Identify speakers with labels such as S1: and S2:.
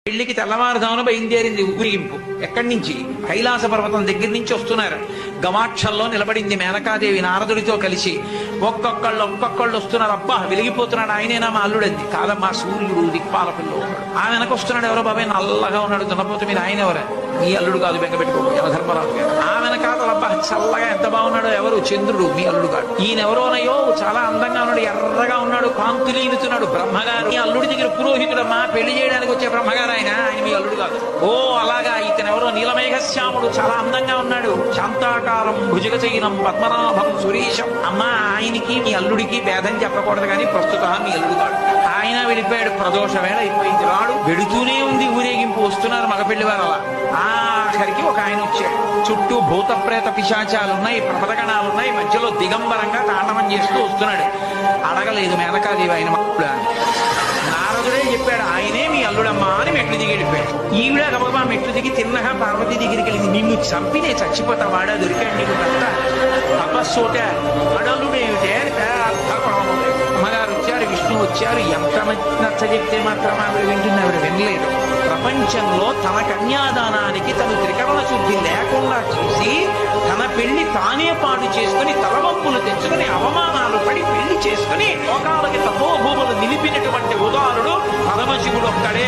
S1: పెళ్లికి తెల్లవారుజామున బయలుదేరింది ఊరేగింపు. ఎక్కడి నుంచి? కైలాస పర్వతం దగ్గర నుంచి వస్తున్నారు. గవాక్షంలో నిలబడింది మేనకాదేవి నారదుడితో కలిసి. ఒక్కొక్కళ్ళు వస్తున్నారు. అబ్బా వెలిగిపోతున్నాడు, ఆయనేనా మా అల్లుడంది. కాదమ్మా, సూర్యుడు దిక్పాలకుల్లో ఉన్నాడు. ఆ వెనకొస్తున్నాడు. ఎవరో బాబాయ్ నల్లగా ఉన్నాడు దున్నపోతు మీద, ఆయన ఎవరా? మీ అల్లుడు కాదు, బెంగపెట్టుకో, యమధర్మరాజు గారు. ఆ వెనకాతల అబ్బా చల్లగా ఎంత బాగున్నాడో, ఎవరు? చంద్రుడు, మీ అల్లుడు కాదు. ఈయనెవరోనయ్యో చాలా అందంగా ఉన్నాడు, ఎర్రగా ఉన్నాడు, కాంతులీనుతున్నాడు. బ్రహ్మగారు, మీ అల్లుడి దగ్గర పురోహితుడమ్మా, పెళ్లి చేయడానికి వచ్చే బ్రహ్మగారు ఆయన మీ అల్లుడు కాదు. ఓ అలాగా, ఇతనెవరో నీలమేఘశ్యాముడు, చాలా అందంగా ఉన్నాడు, శాంతాకారం భుజగచైనం పద్మనాభం సురీశం. అమ్మా, ఆయనకి మీ అల్లుడికి భేదం చెప్పకూడదు, కానీ ప్రస్తుతం మీ అల్లుడు కాదు. ఆయన వెళ్ళిపోయాడు. ప్రదోష వేళ అయిపోయింది, రాడు. వెడుతూనే ఉంది ఊరేగింపు. వస్తున్నారు మగపెళ్లి వారు. అలా ఆఖరికి ఒక ఆయన వచ్చాడు. చుట్టూ భూత ప్రేత పిశాచాలున్నాయి, ప్రపదగణాలున్నాయి. మధ్యలో దిగంబరంగా తాండవం చేస్తూ వస్తున్నాడు. అడగలేదు మేనకాదేవి ఆయన అల్లుడా అని. నారదుడే చెప్పాడు, ఆయనే మీ అల్లుడమ్మా అని మెట్లు దిగి వెళ్ళిపోయాడు. ఈవిడ గబగబా మెట్లు దిగి తిన్నగా పార్వతీ దగ్గరికి వెళ్ళింది. నిన్ను చంపి నేను చచ్చిపోతా, వాడా దొరికాడు నీకు భర్త, తపస్సోట అడలుడేమిటే. అమ్మగారు వచ్చారు, విష్ణు వచ్చారు. ఎంత నచ్చ చెప్తే మాత్రం ఆవిడ వింటుంది, ఆవిడ వినలేదు. ప్రపంచంలో తన కన్యాదానానికి తను త్రికరణ శుద్ధి లేకుండా చేసి తన పెళ్లి తానే పాడు చేసుకుని తలవంపులు తెచ్చుకుని అవమానాలు పడి పెళ్లి చేసుకుని లోకాలకి తపోభూములు నిలిపినటువంటి ఉదాహరుడు పరమశివుడు ఒక్కడే.